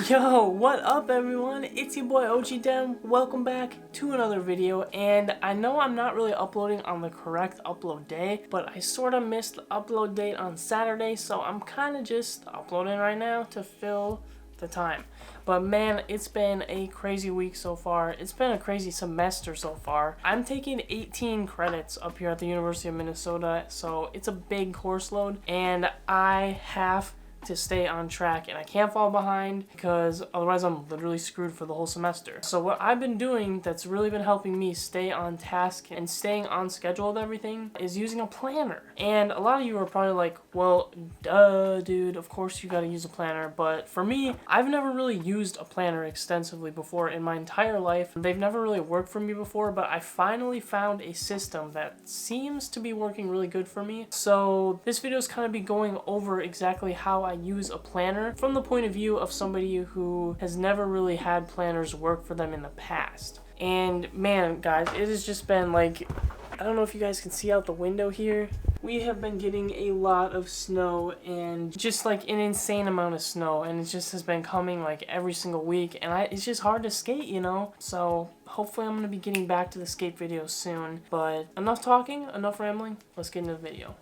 Yo, what up everyone? It's your boy OG Dem. Welcome back to another video, and I know I'm not really uploading on the correct upload day, but I sort of missed the upload date on Saturday, so I'm kind of just uploading right now to fill the time. But man, it's been a crazy week so far. It's been a crazy semester so far. I'm taking 18 credits up here at the University of Minnesota, so it's a big course load, and I have to stay on track and I can't fall behind because otherwise I'm literally screwed for the whole semester. So what I've been doing that's really been helping me stay on task and staying on schedule with everything is using a planner. And a lot of you are probably like, well, duh, dude, of course you gotta use a planner. But for me, I've never really used a planner extensively before in my entire life. They've never really worked for me before, but I finally found a system that seems to be working really good for me. So this video is kind of be going over exactly how I use a planner from the point of view of somebody who has never really had planners work for them in the past. And man, guys, it has just been like, I don't know if you guys can see out the window here. We have been getting a lot of snow and just like an insane amount of snow, and it just has been coming like every single week, and it's just hard to skate, you know? So hopefully I'm going to be getting back to the skate videos soon. But enough talking, enough rambling, let's get into the video.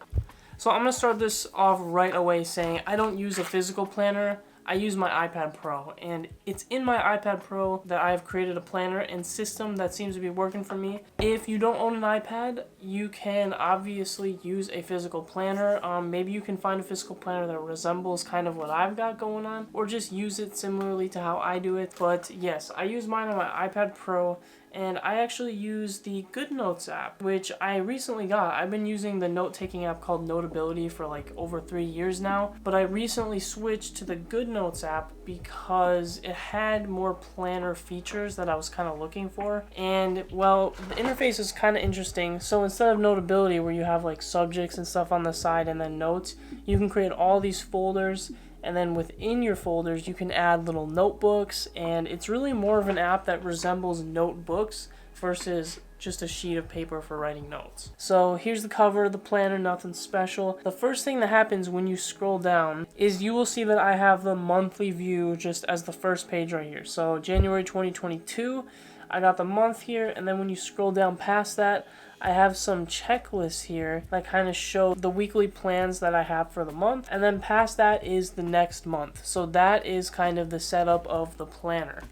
So I'm going to start this off right away saying I don't use a physical planner. I use my iPad Pro, and it's in my iPad Pro that I have created a planner and system that seems to be working for me. If you don't own an iPad, you can obviously use a physical planner. Maybe you can find a physical planner that resembles kind of what I've got going on, or just use it similarly to how I do it. But yes, I use mine on my iPad Pro, and I actually use the GoodNotes app, which I recently got. I've been using the note-taking app called Notability for like over 3 years now, but I recently switched to the GoodNotes app because it had more planner features that I was kind of looking for. And well, the interface is kind of interesting. So instead of Notability, where you have like subjects and stuff on the side and then notes, you can create all these folders, and then within your folders you can add little notebooks, and it's really more of an app that resembles notebooks versus just a sheet of paper for writing notes. So here's the cover of the planner, nothing special. The first thing that happens when you scroll down is you will see that I have the monthly view just as the first page right here. So January 2022, I got the month here, and then when you scroll down past that, I have some checklists here that kind of show the weekly plans that I have for the month, and then past that is the next month. So that is kind of the setup of the planner.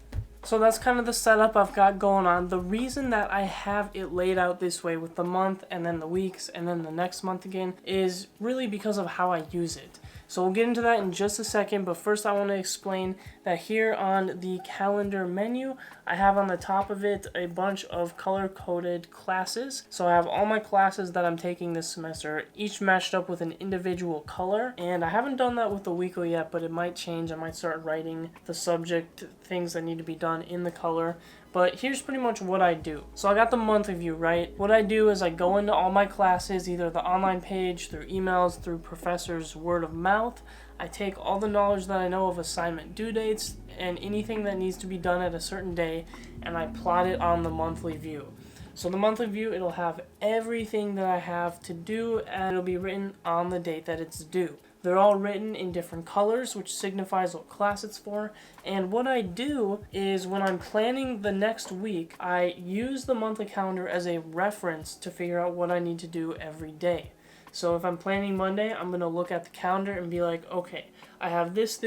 So that's kind of the setup I've got going on. The reason that I have it laid out this way with the month and then the weeks and then the next month again is really because of how I use it. So we'll get into that in just a second, but first I want to explain that here on the calendar menu, I have on the top of it a bunch of color-coded classes. So I have all my classes that I'm taking this semester, each matched up with an individual color, and I haven't done that with the weekly yet, but it might change. I might start writing the subject, things that need to be done in the color. But here's pretty much what I do. So I got the monthly view, right? What I do is I go into all my classes, either the online page, through emails, through professors' word of mouth. I take all the knowledge that I know of assignment due dates and anything that needs to be done at a certain day, and I plot it on the monthly view. So the monthly view, it'll have everything that I have to do, and it'll be written on the date that it's due. They're all written in different colors, which signifies what class it's for. And what I do is when I'm planning the next week, I use the monthly calendar as a reference to figure out what I need to do every day. So if I'm planning Monday, I'm going to look at the calendar and be like, okay, I have this,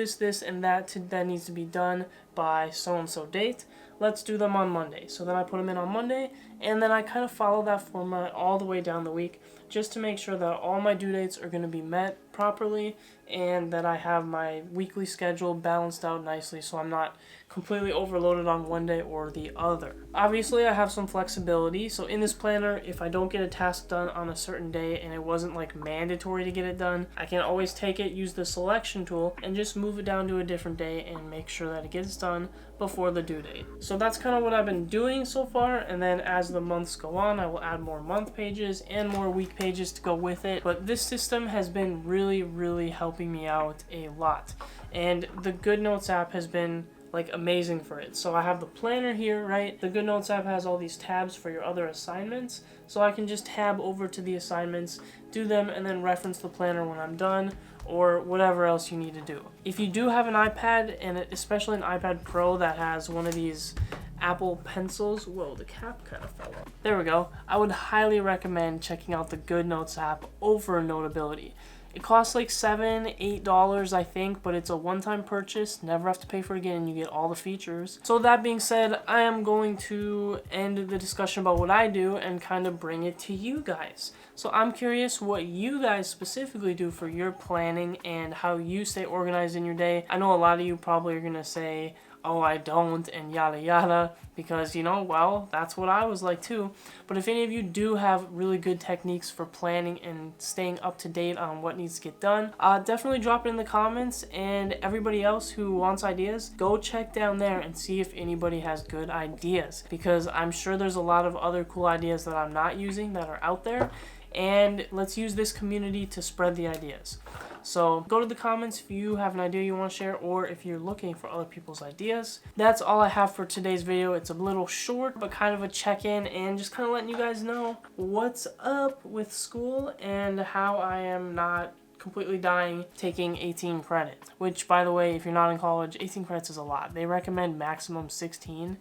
and that needs to be done by so-and-so date. Let's do them on Monday. So then I put them in on Monday, and then I kind of follow that format all the way down the week just to make sure that all my due dates are going to be met properly and that I have my weekly schedule balanced out nicely so I'm not completely overloaded on one day or the other. Obviously, I have some flexibility, so in this planner, if I don't get a task done on a certain day and it wasn't like mandatory to get it done, I can always take it, use the selection tool, and just move it down to a different day and make sure that it gets done before the due date. So that's kind of what I've been doing so far, and then as the months go on, I will add more month pages and more week pages to go with it. But this system has been really helping me out a lot, and the GoodNotes app has been like amazing for it. So I have the planner here, right? The GoodNotes app has all these tabs for your other assignments, so I can just tab over to the assignments, do them, and then reference the planner when I'm done. or whatever else you need to do. If you do have an iPad, and especially an iPad Pro that has one of these Apple pencils, whoa, the cap kind of fell off. There we go. I would highly recommend checking out the GoodNotes app over Notability. It costs like $7, $8, I think, but it's a one-time purchase. Never have to pay for it again, and you get all the features. So that being said, I am going to end the discussion about what I do and kind of bring it to you guys. So I'm curious what you guys specifically do for your planning and how you stay organized in your day. I know a lot of you probably are going to say, oh, I don't, and yada yada, because, you know, well, that's what I was like too. But if any of you do have really good techniques for planning and staying up to date on what needs to get done, definitely drop it in the comments. And everybody else who wants ideas, go check down there and see if anybody has good ideas, because I'm sure there's a lot of other cool ideas that I'm not using that are out there. And let's use this community to spread the ideas. So go to the comments if you have an idea you want to share, or if you're looking for other people's ideas. That's all I have for today's video. It's a little short, but kind of a check-in, and just kind of letting you guys know what's up with school and how I am not completely dying taking 18 credits, which, by the way, if you're not in college, 18 credits is a lot. They recommend maximum 16.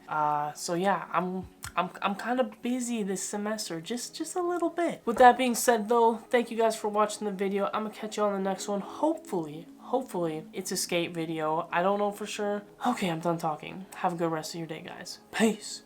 So yeah, I'm kind of busy this semester, just a little bit. With that being said though, thank you guys for watching the video. I'm gonna catch you on the next one. Hopefully it's a skate video. I don't know for sure. Okay, I'm done talking. Have a good rest of your day, guys. Peace.